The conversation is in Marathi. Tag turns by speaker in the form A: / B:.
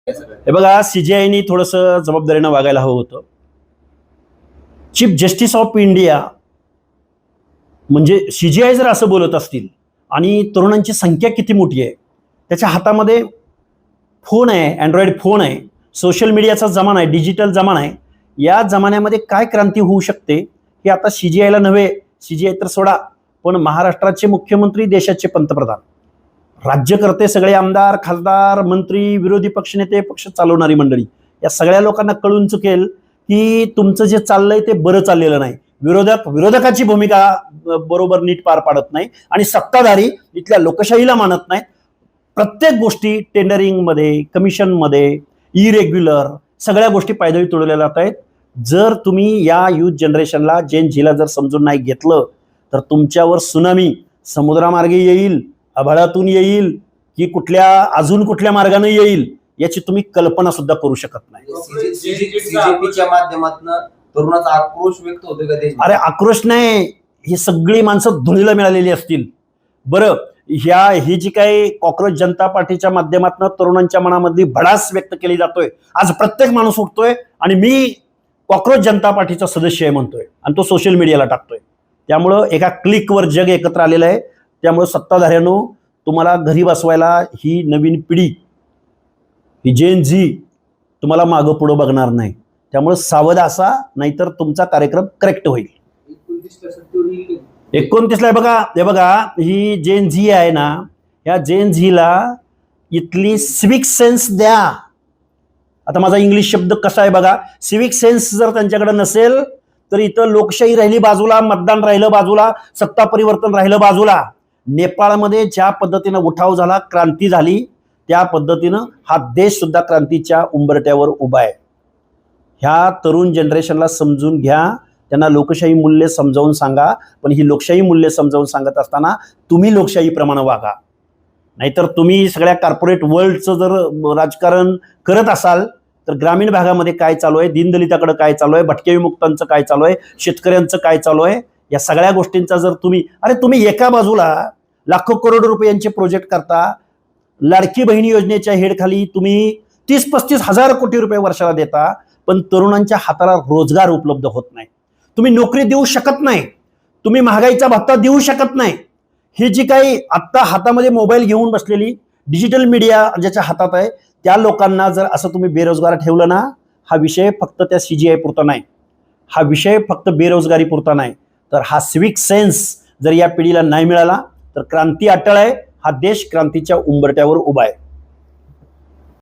A: हे बघा, सीजीआयनी थोडंसं जबाबदारीनं वागायला हवं होतं. चीफ जस्टिस ऑफ इंडिया म्हणजे सीजीआय जर असं बोलत असतील आणि तरुणांची संख्या किती मोठी आहे, त्याच्या हातामध्ये फोन आहे, अँड्रॉइड फोन आहे, सोशल मीडियाचा जमाना आहे, डिजिटल जमाना आहे. या जमान्यामध्ये काय क्रांती होऊ शकते हे आता सीजीआयला नव्हे, सीजीआय तर सोडा, पण महाराष्ट्राचे मुख्यमंत्री, देशाचे पंतप्रधान, राज्यकर्ते, सगळे आमदार, खासदार, मंत्री, विरोधी पक्षनेते, पक्ष चालवणारी मंडळी, या सगळ्या लोकांना कळून चुकेल की तुमचं जे चाललंय ते बरं चाललेलं नाही. विरोधकाची भूमिका बरोबर नीट पार पाडत नाही आणि सत्ताधारी इथल्या लोकशाहीला मानत नाहीत. प्रत्येक गोष्टी टेंडरिंगमध्ये, कमिशनमध्ये, इरेग्युलर सगळ्या गोष्टी पायदळी तुडवल्या जात आहेत. जर तुम्ही या युथ जनरेशनला, जेन झीला जर समजून नाही घेतलं तर तुमच्यावर सुनामी समुद्रामार्गे येईल, आभाळातून येईल, की अजून कुठल्या मार्गाने येईल याची तुम्ही कल्पना सुद्धा करू शकत नाही.
B: सीजेपीच्या माध्यमातून तरुणाचा आक्रोश व्यक्त होतोय का देश?
A: अरे आक्रोश नाही, ही सगळी माणसं धुळीला मिळालेली असतील. बरं, ही जी काही कॉक्रोच जनता पार्टीच्या माध्यमातून तरुणांच्या मनामधली भडास व्यक्त केली जातोय, आज प्रत्येक माणूस उठतोय आणि मी कॉक्रोच जनता पार्टीचा सदस्य आहे म्हणतोय आणि तो सोशल मीडियाला टाकतोय. त्यामुळं एका क्लिकवर जग एकत्र आलेलं आहे. त्यामुळे सत्ताधाऱ्यांनो, तुम्हाला घरी बसवायला ही नवीन पिढी, ही जेन झी तुम्हाला मागं पुढं बघणार नाही. त्यामुळे सावध असा, नाहीतर तुमचा कार्यक्रम करेक्ट होईल. 29ला बघा, ही जेन झी आहे ना, या जेन झीला इथली सिविक सेन्स द्या. आता माझा इंग्लिश शब्द कसा आहे बघा, सिविक सेन्स जर त्यांच्याकडे नसेल तर इथं लोकशाही राहिली बाजूला, मतदान राहिलं बाजूला, सत्ता परिवर्तन राहिलं बाजूला. नेपाळमध्ये ज्या पद्धतीनं उठाव झाला, क्रांती झाली, त्या पद्धतीनं हा देश सुद्धा क्रांतीच्या उंबरट्यावर उभा आहे. ह्या तरुण जनरेशनला समजून घ्या, त्यांना लोकशाही मूल्य समजावून सांगा. पण ही लोकशाही मूल्य समजावून सांगत असताना तुम्ही लोकशाहीप्रमाणे वागा. नाहीतर तुम्ही सगळ्या कॉर्पोरेट वर्ल्डचं जर राजकारण करत असाल तर ग्रामीण भागामध्ये काय चालू आहे, दीनदलिताकडे काय चालू आहे, भटक्या विमुक्तांचं काय चालू आहे, शेतकऱ्यांचं काय चालू आहे, या सगळ्या गोष्टींचा जर तुम्ही एका बाजूला लाखो करोड रुपयांचे प्रोजेक्ट करता, लाडकी बहिणी योजनेच्या हेडखाली तुम्ही 30-35 हजार कोटी रुपये वर्षाला देता, पण तरुणांच्या हाताला रोजगार उपलब्ध होत नाही. तुम्ही नोकरी देऊ शकत नाही, तुम्ही महागाईचा भत्ता देऊ शकत नाही. ही जी काही आत्ता हातामध्ये मोबाईल घेऊन बसलेली डिजिटल मीडिया ज्याच्या हातात आहे, त्या लोकांना जर असं तुम्ही बेरोजगार ठेवलं ना, हा विषय फक्त त्या सीजीआय पुरता नाही, हा विषय फक्त बेरोजगारी पुरता नाही, तर हा सिविक सेन्स जर या पिढीला नाही मिळाला तर क्रांती अटळ आहे. हा देश क्रांतीच्या उंबरट्यावर उभा आहे.